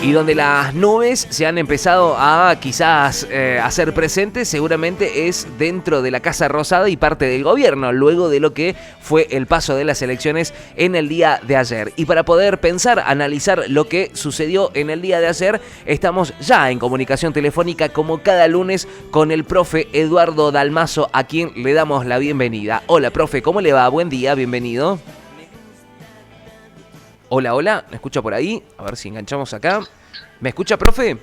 Y donde las nubes se han empezado a quizás hacer presentes, seguramente es dentro de la Casa Rosada y parte del gobierno, luego de lo que fue el paso de las elecciones en el día de ayer. Y para poder pensar, analizar lo que sucedió en el día de ayer, estamos ya en comunicación telefónica como cada lunes con el profe Eduardo Dalmazo, a quien le damos la bienvenida. Hola, profe, ¿cómo le va? Buen día, bienvenido. Hola, hola, ¿me escucha por ahí? A ver si enganchamos acá. ¿Me escucha, profe?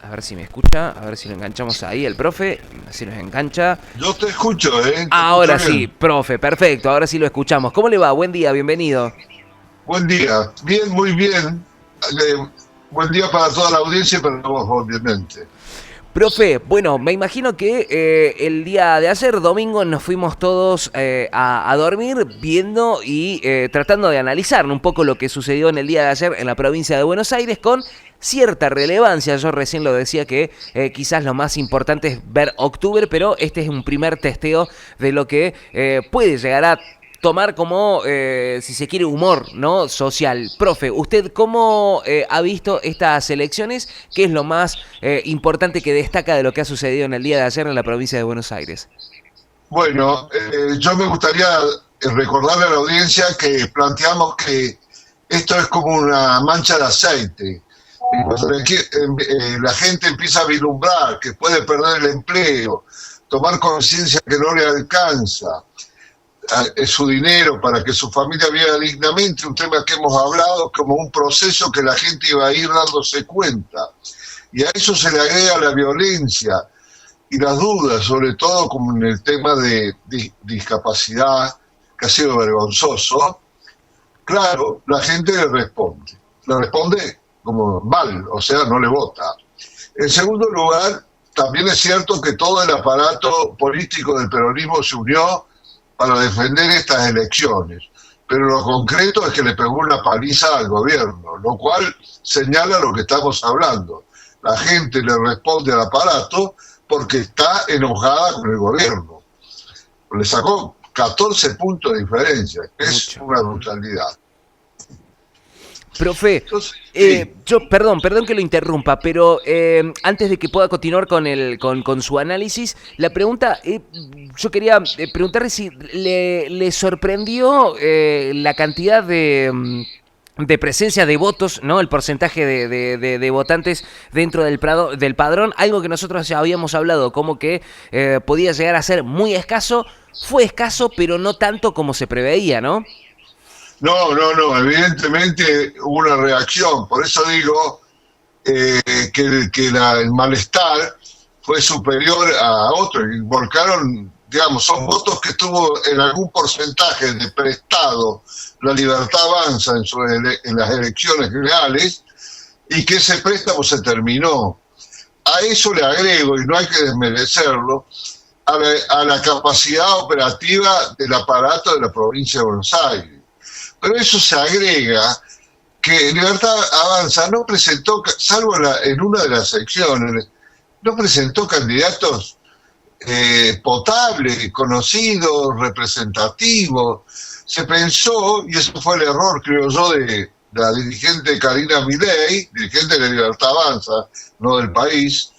A ver si me escucha, a ver si lo enganchamos ahí, el profe, si nos engancha. Yo te escucho, ¿eh? Ahora sí, profe, perfecto, ahora sí lo escuchamos. ¿Cómo le va? Buen día, bienvenido. Buen día, bien, muy bien. Buen día para toda la audiencia y para vos, obviamente. Profe, bueno, me imagino que el día de ayer, domingo, nos fuimos todos a dormir viendo y tratando de analizar un poco lo que sucedió en el día de ayer en la provincia de Buenos Aires con cierta relevancia. Yo recién lo decía que quizás lo más importante es ver octubre, pero este es un primer testeo de lo que puede llegar a tomar como, si se quiere, humor, ¿no? Social. Profe, ¿usted cómo ha visto estas elecciones? ¿Qué es lo más importante que destaca de lo que ha sucedido en el día de ayer en la provincia de Buenos Aires? Bueno, yo me gustaría recordarle a la audiencia que planteamos que esto es como una mancha de aceite. La gente empieza a vislumbrar que puede perder el empleo, tomar conciencia que no le alcanza su dinero para que su familia viva dignamente, un tema que hemos hablado como un proceso que la gente iba a ir dándose cuenta. Y a eso se le agrega la violencia y las dudas, sobre todo como en el tema de discapacidad, que ha sido vergonzoso. Claro, la gente le responde como mal, o sea, no le vota. En segundo lugar, también es cierto que todo el aparato político del peronismo se unió para defender estas elecciones, pero lo concreto es que le pegó una paliza al gobierno, lo cual señala lo que estamos hablando. La gente le responde al aparato porque está enojada con el gobierno. Le sacó 14 puntos de diferencia, es una brutalidad. Profe, Entonces, sí. yo perdón que lo interrumpa, pero antes de que pueda continuar con su análisis, la pregunta, yo quería preguntarle si le sorprendió la cantidad de presencia de votos, ¿no? El porcentaje de votantes dentro del padrón, algo que nosotros ya habíamos hablado, como que podía llegar a ser muy escaso. Fue escaso, pero no tanto como se preveía, ¿no? No, evidentemente hubo una reacción, por eso digo que el malestar fue superior a otros, y volcaron, digamos, son votos que tuvo en algún porcentaje de prestado la Libertad Avanza en las elecciones generales, y que ese préstamo se terminó. A eso le agrego, y no hay que desmerecerlo, a la capacidad operativa del aparato de la provincia de Buenos Aires. Pero eso se agrega que Libertad Avanza no presentó, salvo en una de las secciones, no presentó candidatos potables, conocidos, representativos. Se pensó, y eso fue el error, creo yo, de la dirigente Karina Milei, dirigente de la Libertad Avanza, no del país,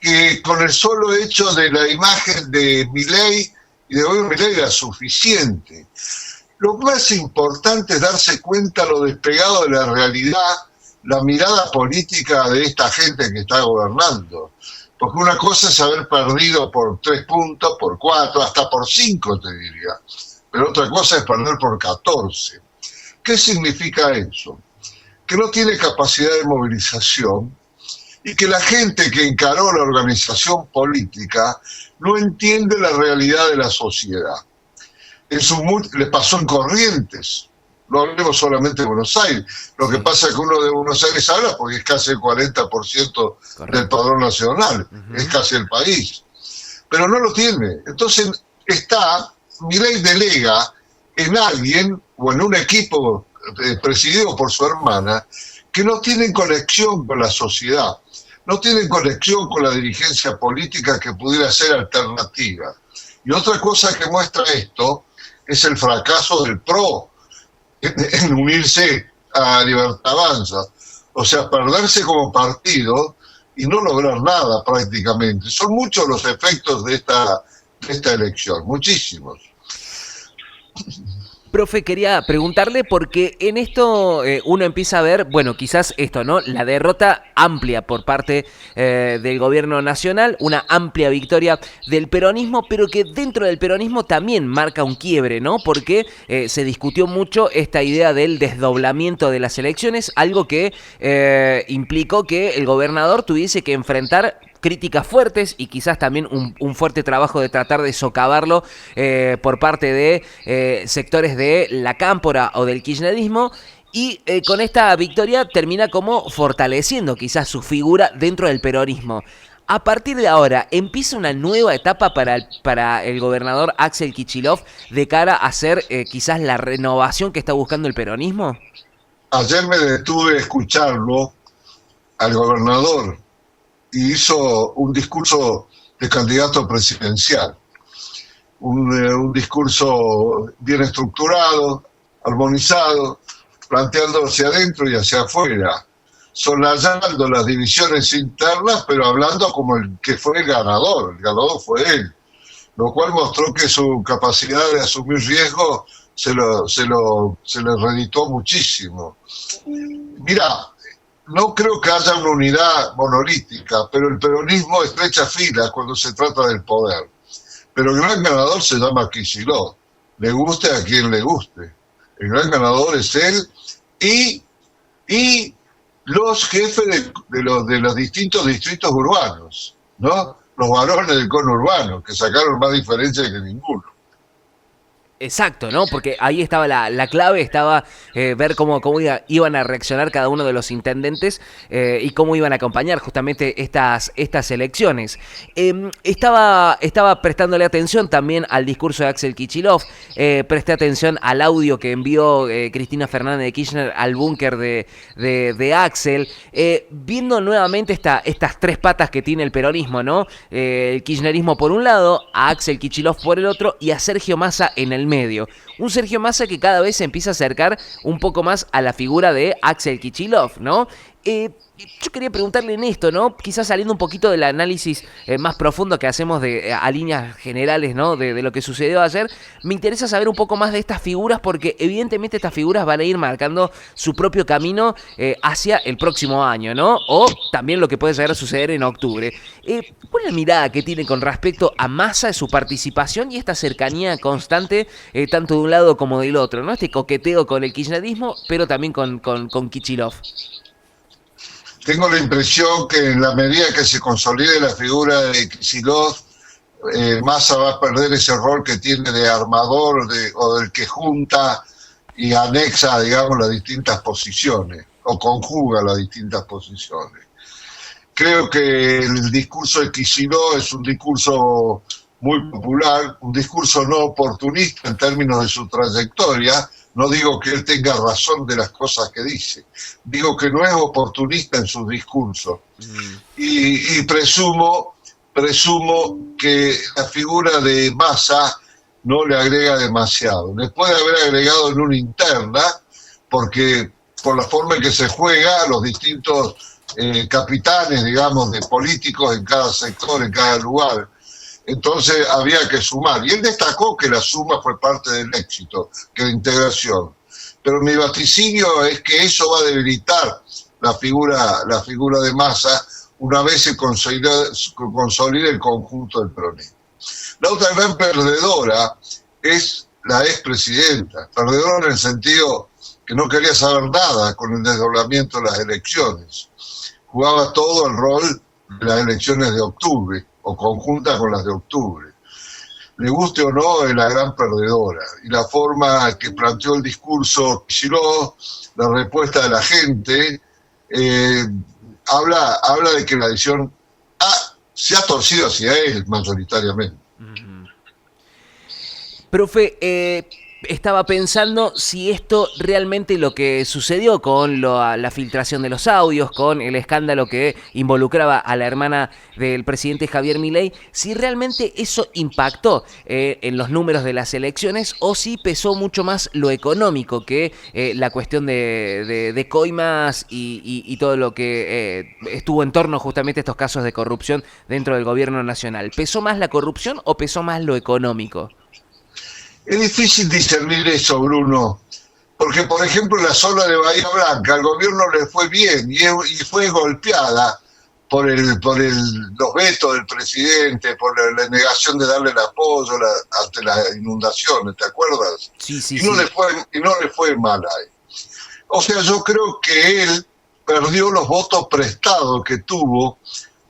que con el solo hecho de la imagen de Milei y de Gobierno Milei era suficiente. Lo más importante es darse cuenta lo despegado de la realidad, la mirada política de esta gente que está gobernando. Porque una cosa es haber perdido por 3 puntos, por 4, hasta por 5 te diría. Pero otra cosa es perder por 14. ¿Qué significa eso? Que no tiene capacidad de movilización y que la gente que encaró la organización política no entiende la realidad de la sociedad. Le pasó en Corrientes, no hablemos solamente de Buenos Aires, lo que pasa es que uno de Buenos Aires habla porque es casi el 40% del padrón nacional, es casi el país, pero no lo tiene. Entonces Milei delega en alguien o en un equipo presidido por su hermana que no tienen conexión con la sociedad, no tienen conexión con la dirigencia política que pudiera ser alternativa. Y otra cosa que muestra esto es el fracaso del PRO en unirse a Libertad Avanza. O sea, perderse como partido y no lograr nada prácticamente. Son muchos los efectos de esta elección, muchísimos. Profe, quería preguntarle porque en esto uno empieza a ver, bueno, quizás esto, ¿no? La derrota amplia por parte del gobierno nacional, una amplia victoria del peronismo, pero que dentro del peronismo también marca un quiebre, ¿no? Porque se discutió mucho esta idea del desdoblamiento de las elecciones, algo que implicó que el gobernador tuviese que enfrentar críticas fuertes y quizás también un fuerte trabajo de tratar de socavarlo por parte de sectores de la cámpora o del kirchnerismo. Y con esta victoria termina como fortaleciendo quizás su figura dentro del peronismo. A partir de ahora, ¿empieza una nueva etapa para el gobernador Axel Kicillof de cara a hacer quizás la renovación que está buscando el peronismo? Ayer me detuve a escucharlo al gobernador y hizo un discurso de candidato presidencial. Un discurso bien estructurado, armonizado, planteando hacia adentro y hacia afuera, soslayando las divisiones internas, pero hablando como el que fue el ganador fue él, lo cual mostró que su capacidad de asumir riesgo se le reditó muchísimo. Mira, no creo que haya una unidad monolítica, pero el peronismo estrecha filas cuando se trata del poder. Pero el gran ganador se llama Kicillof, le guste a quien le guste. El gran ganador es él y los jefes de los distintos distritos urbanos, ¿no? Los varones del conurbano, que sacaron más diferencia que ninguno. Exacto, ¿no? Porque ahí estaba la clave, estaba ver cómo iban a reaccionar cada uno de los intendentes y cómo iban a acompañar justamente estas elecciones. Estaba prestándole atención también al discurso de Axel Kicillof, presté atención al audio que envió Cristina Fernández de Kirchner al búnker de Axel, viendo nuevamente estas tres patas que tiene el peronismo, ¿no? El kirchnerismo por un lado, a Axel Kicillof por el otro y a Sergio Massa en el medio. Un Sergio Massa que cada vez se empieza a acercar un poco más a la figura de Axel Kicillof, ¿no? Yo quería preguntarle en esto, ¿no? Quizás saliendo un poquito del análisis más profundo que hacemos a líneas generales, ¿no? De lo que sucedió ayer. Me interesa saber un poco más de estas figuras porque evidentemente estas figuras van a ir marcando su propio camino hacia el próximo año, ¿no? O también lo que puede llegar a suceder en octubre. ¿Cuál es la mirada que tiene con respecto a Massa, de su participación y esta cercanía constante, tanto de un lado como del otro, ¿no? Este coqueteo con el kirchnerismo, pero también con Kicillof. Tengo la impresión que en la medida que se consolide la figura de Kicillof, Massa va a perder ese rol que tiene de armador o del que junta y anexa, digamos, las distintas posiciones o conjuga las distintas posiciones. Creo que el discurso de Kicillof es un discurso muy popular, un discurso no oportunista en términos de su trayectoria. No digo que él tenga razón de las cosas que dice, digo que no es oportunista en sus discursos. Y presumo que la figura de Massa no le agrega demasiado. Le puede haber agregado en una interna, porque por la forma en que se juega, los distintos capitanes, digamos, de políticos en cada sector, en cada lugar, entonces había que sumar. Y él destacó que la suma fue parte del éxito, que la integración. Pero mi vaticinio es que eso va a debilitar la figura de Massa una vez se consolide el conjunto del peronismo. La otra gran perdedora es la expresidenta. Perdedora en el sentido que no quería saber nada con el desdoblamiento de las elecciones. Jugaba todo el rol de las elecciones de octubre, o conjunta con las de octubre. Le guste o no, es la gran perdedora. Y la forma que planteó el discurso Kicillof, la respuesta de la gente, habla de que la decisión se ha torcido hacia él mayoritariamente. Profe, estaba pensando si esto realmente lo que sucedió con la filtración de los audios, con el escándalo que involucraba a la hermana del presidente Javier Milei, si realmente eso impactó en los números de las elecciones o si pesó mucho más lo económico que la cuestión de coimas y todo lo que estuvo en torno justamente a estos casos de corrupción dentro del gobierno nacional. ¿Pesó más la corrupción o pesó más lo económico? Es difícil discernir eso, Bruno, porque por ejemplo en la zona de Bahía Blanca al gobierno le fue bien y fue golpeada los vetos del presidente, por la negación de darle el apoyo ante las inundaciones, ¿te acuerdas? Sí, sí, Y no sí. le fue mal ahí. O sea, yo creo que él perdió los votos prestados que tuvo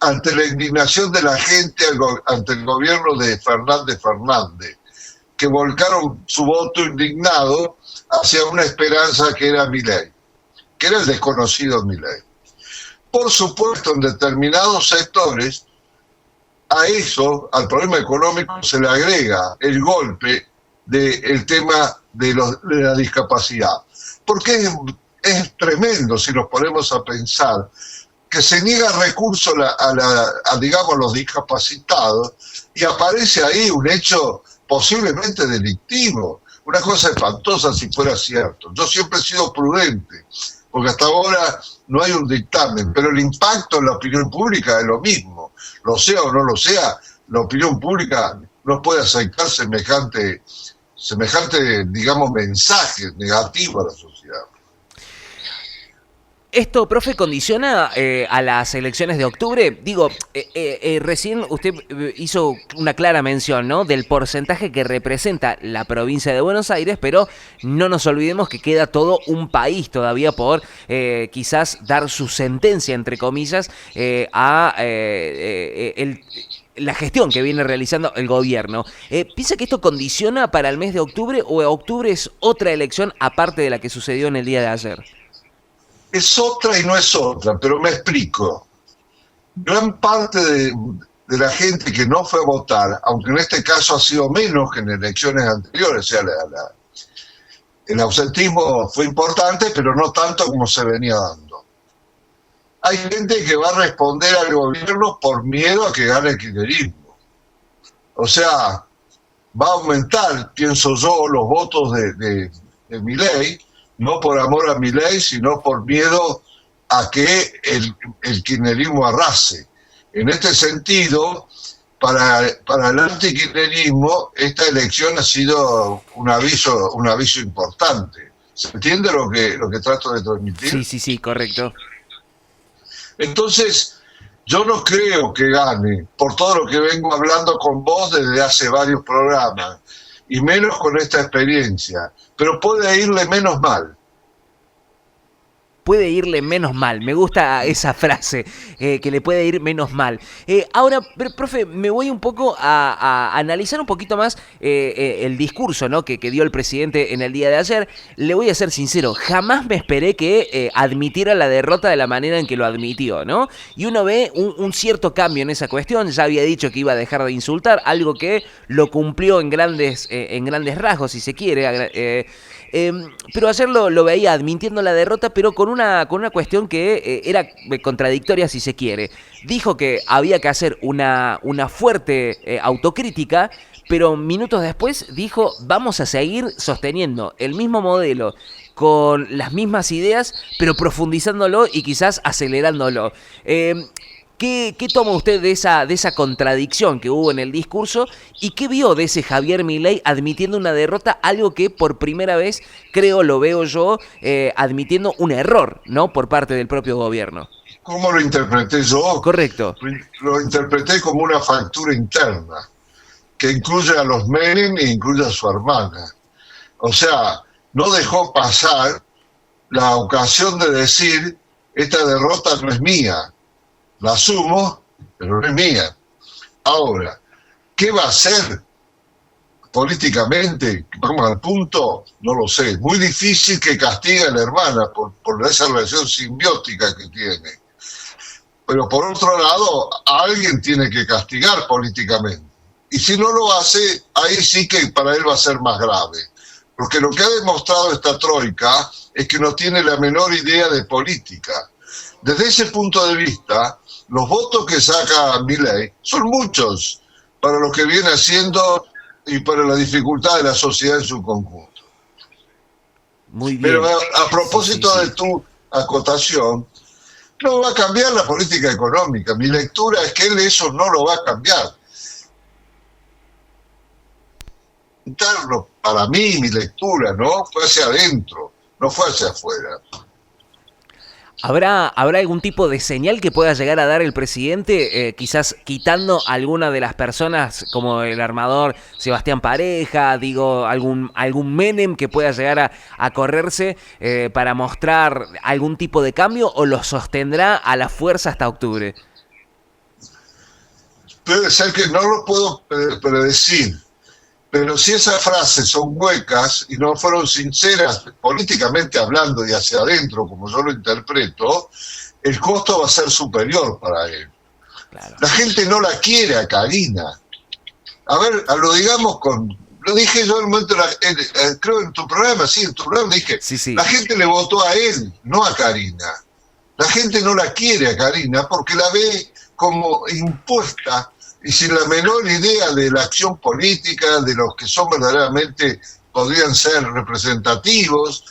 ante la indignación de la gente ante el gobierno de Fernández, que volcaron su voto indignado hacia una esperanza que era Milei, que era el desconocido Milei. Por supuesto, en determinados sectores, a eso, al problema económico, se le agrega el golpe del tema de la discapacidad. Porque es tremendo si nos ponemos a pensar que se niega recursos digamos, a los discapacitados y aparece ahí un hecho posiblemente delictivo. Una cosa espantosa si fuera cierto. Yo siempre he sido prudente, porque hasta ahora no hay un dictamen, pero el impacto en la opinión pública es lo mismo. Lo sea o no lo sea, la opinión pública no puede aceptar semejante digamos, mensaje negativo a la sociedad. ¿Esto, profe, condiciona a las elecciones de octubre? Digo, recién usted hizo una clara mención, ¿no?, del porcentaje que representa la provincia de Buenos Aires, pero no nos olvidemos que queda todo un país todavía por quizás dar su sentencia, entre comillas, a la gestión que viene realizando el gobierno. ¿Piensa que esto condiciona para el mes de octubre o octubre es otra elección aparte de la que sucedió en el día de ayer? Es otra y no es otra, pero me explico. Gran parte de la gente que no fue a votar, aunque en este caso ha sido menos que en elecciones anteriores, o sea, el ausentismo fue importante, pero no tanto como se venía dando. Hay gente que va a responder al gobierno por miedo a que gane el kirchnerismo. O sea, va a aumentar, pienso yo, los votos de Milei, no por amor a Milei, sino por miedo a que el kirchnerismo arrase. En este sentido, para el antikirchnerismo, esta elección ha sido un aviso importante. ¿Se entiende lo que trato de transmitir? Sí, sí, sí, correcto. Entonces, yo no creo que gane, por todo lo que vengo hablando con vos desde hace varios programas, y menos con esta experiencia, pero puede irle menos mal. Puede irle menos mal, me gusta esa frase, que le puede ir menos mal. Ahora, profe, me voy un poco a analizar un poquito más el discurso, ¿no?, que dio el presidente en el día de ayer. Le voy a ser sincero, jamás me esperé que admitiera la derrota de la manera en que lo admitió, ¿no? Y uno ve un cierto cambio en esa cuestión. Ya había dicho que iba a dejar de insultar, algo que lo cumplió en grandes rasgos, si se quiere. Pero ayer lo veía admitiendo la derrota, pero con una cuestión que era contradictoria, si se quiere. Dijo que había que hacer una fuerte autocrítica, pero minutos después dijo: vamos a seguir sosteniendo el mismo modelo, con las mismas ideas, pero profundizándolo y quizás acelerándolo. ¿Qué toma usted de esa contradicción que hubo en el discurso y qué vio de ese Javier Milei admitiendo una derrota, algo que por primera vez, lo veo yo, admitiendo un error, ¿no?, por parte del propio gobierno? ¿Cómo lo interpreté yo? Correcto. Lo interpreté como una factura interna, que incluye a los Menem e incluye a su hermana. O sea, no dejó pasar la ocasión de decir: esta derrota no es mía. La asumo, pero no es mía. Ahora, ¿qué va a hacer políticamente? Vamos al punto, no lo sé. Muy difícil que castigue a la hermana por esa relación simbiótica que tiene. Pero por otro lado, alguien tiene que castigar políticamente. Y si no lo hace, ahí sí que para él va a ser más grave. porque lo que ha demostrado esta troika es que no tiene la menor idea de política. Desde ese punto de vista, los votos que saca Milei son muchos para lo que viene haciendo y para la dificultad de la sociedad en su conjunto. Muy bien. Pero a propósito de tu acotación, no va a cambiar la política económica. Mi lectura es que él eso no lo va a cambiar. Interno, para mí, mi lectura, ¿no? Fue hacia adentro, no fue hacia afuera. ¿Habrá algún tipo de señal que pueda llegar a dar el presidente, quizás quitando alguna de las personas como el armador Sebastián Pareja, digo, algún Menem que pueda llegar a correrse para mostrar algún tipo de cambio, o lo sostendrá a la fuerza hasta octubre? Puede ser que no lo puedo predecir, pero si esas frases son huecas y no fueron sinceras políticamente hablando y hacia adentro, como yo lo interpreto, el costo va a ser superior para él. Claro. La gente no la quiere a Karina. A ver, lo digamos lo dije yo en un momento, creo en tu programa, sí, en tu programa dije, sí. La gente le votó a él, no a Karina. La gente no la quiere a Karina porque la ve como impuesta y sin la menor idea de la acción política, de los que son verdaderamente, podrían ser representativos,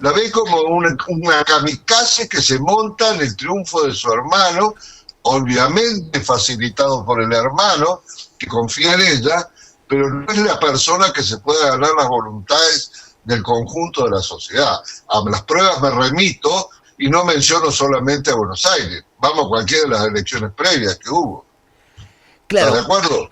la ve como una kamikaze que se monta en el triunfo de su hermano, obviamente facilitado por el hermano, que confía en ella, pero no es la persona que se pueda ganar las voluntades del conjunto de la sociedad. A las pruebas me remito y no menciono solamente a Buenos Aires, vamos a cualquiera de las elecciones previas que hubo. Claro, ¿Estás de acuerdo?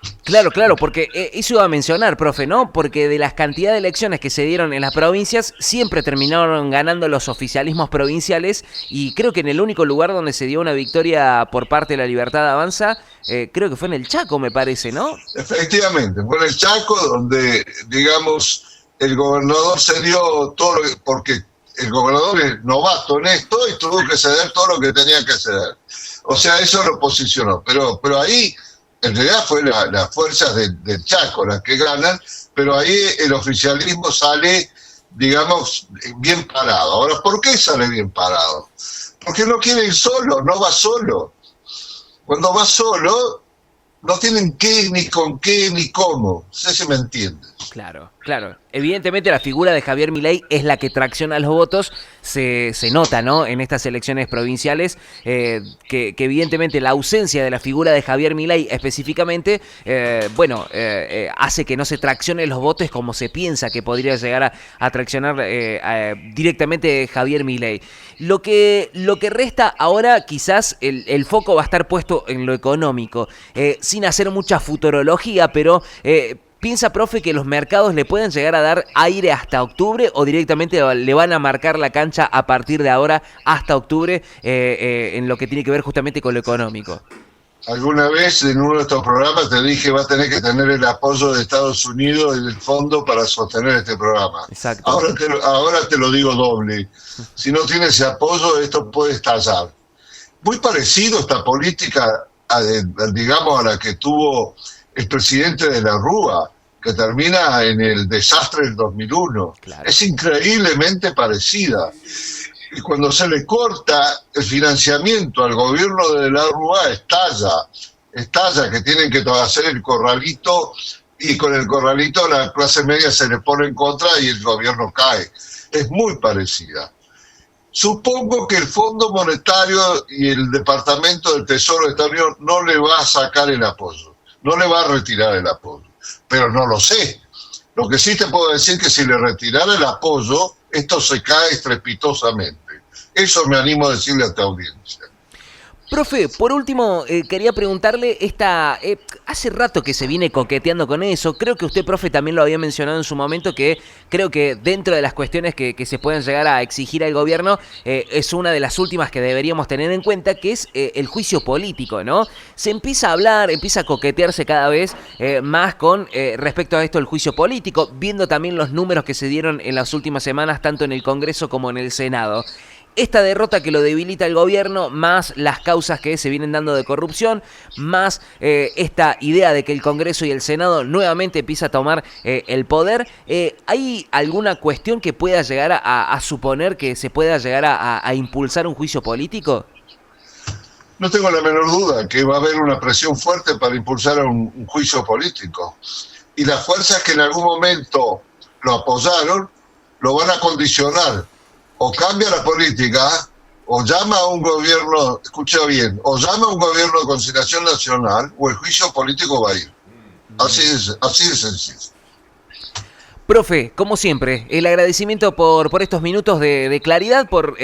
Claro, porque eso iba a mencionar, profe, ¿no? Porque de las cantidades de elecciones que se dieron en las provincias, siempre terminaron ganando los oficialismos provinciales, y creo que en el único lugar donde se dio una victoria por parte de la Libertad Avanza, creo que fue en el Chaco, me parece, ¿no? Efectivamente, fue en el Chaco donde, digamos, el gobernador se dio todo lo que, porque el gobernador es novato en esto y tuvo que ceder todo lo que tenía que ceder. O sea, eso lo posicionó, pero ahí en realidad fue las fuerzas del Chaco las que ganan, pero ahí el oficialismo sale, digamos, bien parado. Ahora, ¿por qué sale bien parado? Porque no quiere ir solo, no va solo. Cuando va solo, no tienen qué, ni con qué, ni cómo. No sé si me entiendes. Claro. Evidentemente la figura de Javier Milei es la que tracciona los votos, se nota, ¿no? En estas elecciones provinciales, que evidentemente la ausencia de la figura de Javier Milei específicamente, hace que no se traccione los votos como se piensa que podría llegar a traccionar directamente Javier Milei. Lo que resta ahora, quizás el foco va a estar puesto en lo económico, sin hacer mucha futurología, pero ¿piensa, profe, que los mercados le pueden llegar a dar aire hasta octubre, o directamente le van a marcar la cancha a partir de ahora hasta octubre en lo que tiene que ver justamente con lo económico? Alguna vez en uno de estos programas te dije va a tener que tener el apoyo de Estados Unidos y del fondo para sostener este programa. Exacto. Ahora te lo digo doble. Si no tiene ese apoyo, esto puede estallar. Muy parecido esta política, digamos, a la que tuvo el presidente de la Rúa, que termina en el desastre del 2001. Claro. Es increíblemente parecida. Y cuando se le corta el financiamiento al gobierno de la Rúa, estalla que tienen que hacer el corralito, y con el corralito la clase media se le pone en contra y el gobierno cae. Es muy parecida. Supongo que el Fondo Monetario y el Departamento del Tesoro de Estados Unidos no le va a sacar el apoyo. No le va a retirar el apoyo, pero no lo sé. Lo que sí te puedo decir que si le retirara el apoyo, esto se cae estrepitosamente. Eso me animo a decirle a tu audiencia. Profe, por último, quería preguntarle, hace rato que se viene coqueteando con eso, creo que usted, profe, también lo había mencionado en su momento, que creo que dentro de las cuestiones que se pueden llegar a exigir al gobierno, es una de las últimas que deberíamos tener en cuenta, que es el juicio político, ¿no? Se empieza a hablar, empieza a coquetearse cada vez más con respecto a esto del juicio político, viendo también los números que se dieron en las últimas semanas, tanto en el Congreso como en el Senado. esta derrota que lo debilita el gobierno, más las causas que se vienen dando de corrupción, más esta idea de que el Congreso y el Senado nuevamente empieza a tomar el poder, ¿hay alguna cuestión que pueda llegar a suponer que se pueda llegar a impulsar un juicio político? No tengo la menor duda que va a haber una presión fuerte para impulsar un juicio político. Y las fuerzas que en algún momento lo apoyaron, lo van a condicionar. O cambia la política, o llama a un gobierno, escucha bien, o llama a un gobierno de conciliación nacional, o el juicio político va a ir. Así de sencillo. Profe, como siempre, el agradecimiento por estos minutos de claridad, por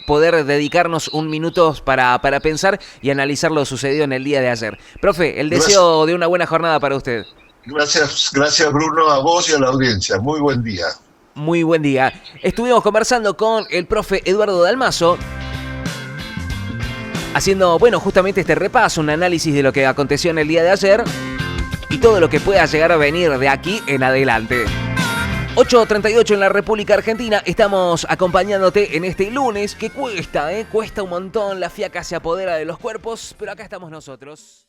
poder dedicarnos un minuto para pensar y analizar lo sucedido en el día de ayer. Profe, el deseo de una buena jornada para usted. Gracias Bruno, a vos y a la audiencia. Muy buen día. Muy buen día. Estuvimos conversando con el profe Eduardo Dalmazo, haciendo, bueno, justamente este repaso, un análisis de lo que aconteció en el día de ayer y todo lo que pueda llegar a venir de aquí en adelante. 8:38 en la República Argentina, estamos acompañándote en este lunes que cuesta un montón, la fiaca se apodera de los cuerpos, pero acá estamos nosotros.